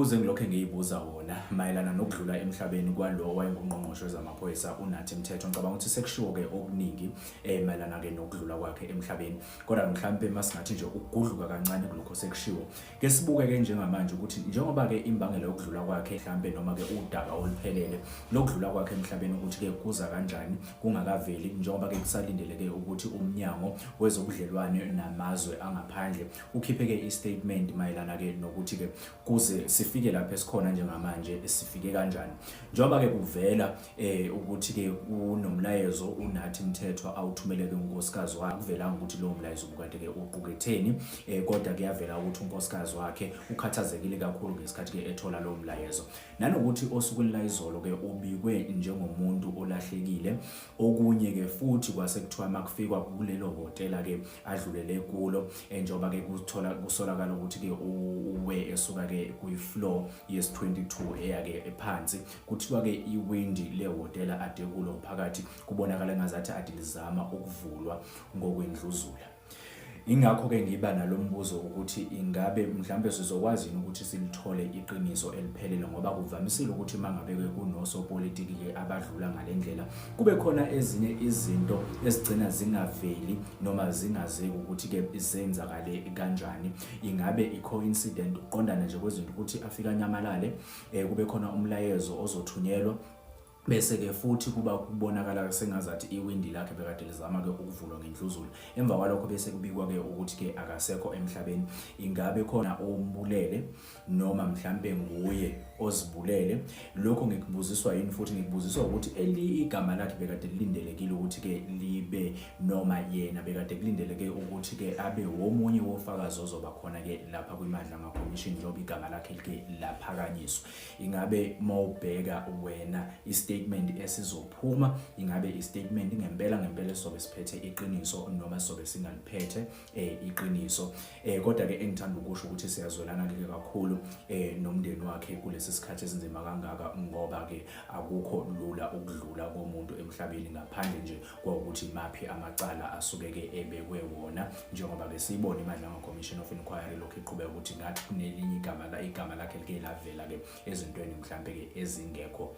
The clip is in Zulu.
Umbuzo engilokho ngiyibuza wona mayelana nokudlula emhlabeni kwalo wayengungqongqoshe wezamaphoyisa uNathi Mthethwa, ngicabanga ukuthi sekushiwo ke okuningi mayelana ke nokudlula kwakhe emhlabeni. Kodwa mhlambe masingathi nje ukugudluka kancane kulokho sekushiwo. Ke sibuke ke njengamanje ukuthi njengoba ke imbangela yokudlula kwakhe mhlambe noma ke udaba oluphelele lokudlula kwakhe emhlabeni ukuthi ke kuza kanjani kungakaveli, njengoba ke kusalindeleke ukuthi umnyango wezobudlelwane namazwe angaphandle ukhiphe ke istatement mayelana ke nokuthi ke kuze sifike lapha esikhona njengamanje sifike kanjani. Njengoba ke kuvela ukuthi ke unomlayezo uNathi Mthethwa awuthumele ke unkosikazi wakhe, kuvelanga ukuthi lowo mlayezo ubukade ke uquketheni, kodwa kuyavela ukuthi unkosikazi wakhe ukhathazekile kakhulu ngesikhathi ke ethola lowo mlayezo, nanokuthi osukwini la izolo ke ubikwe njengomuntu olahlekile. Okunye ke futhi kwase kuthiwa makufikwa kulelo hotela ke adlulele kulo, njengoba ke kusolakala ukuthi ke uwe esuka ke kwi-floor yes-22 eyake ephansi, kuthiwa ke iwindi le hotela ade kulo phakathi kubonakala ngazathi ade lizama ukuvulwa ngokwendluzula. Ingakho ke ngiba nalombuzo ukuthi ingabe mhlambe sizokwazi ukuthi silithole iqiniso eliphelele, ngoba kuvamisile ukuthi mangabe ke kunosopolitiki ke abadlula ngalendlela kube khona ezinye izinto ezigcina zingaveli noma zingazeki ukuthi ke izenzakale kanjani. Ingabe i-coincident uqondana nje kwezinto ukuthi afika nyamalale, kube khona umlayezo ozothunyelwa bese ke futhi kuba kubonakala sengazathi iwindi lakhe bekade lizama ke ukuvulwa ngendluzula, emva kwalokho bese kubikwa ke ukuthi ke akasekho emhlabeni. Ingabe khona ombulele noma mhlambe nguye ozibulele? Lokho ngikubuziswa yini, futhi ngikubuziswa ukuthi igama lakhe bekade lilindelekile ukuthi ke libe noma yena bekade kulindeleke ukuthi ke abe womunye wofakazi ozoba khona ke lapha kwimandla ama-commission njengoba igama lakhe like laphakanyiswa. Ingabe mawubheka wena statement esizophuma, ingabe istatement ngempela sobe siphethe iqiniso noma sobe singaliphethe iqiniso? Kodwa ke engithanda ukusho ukuthi siyazwelana ke kakhulu nomndeni wakhe kulesi sikhathi esinzima kangaka, ngoba ke akukho lula ukudlula komuntu emhlabeni ngaphandle nje kokuthi maphi amacala asuke ke ebekwe wona, njengoba ke siyibona imandla ama-commission of inquiry lokho iqhubeka ukuthi ngathi kunelinye igama lakhe like lavela ke ezintweni mhlambe ke ezingekho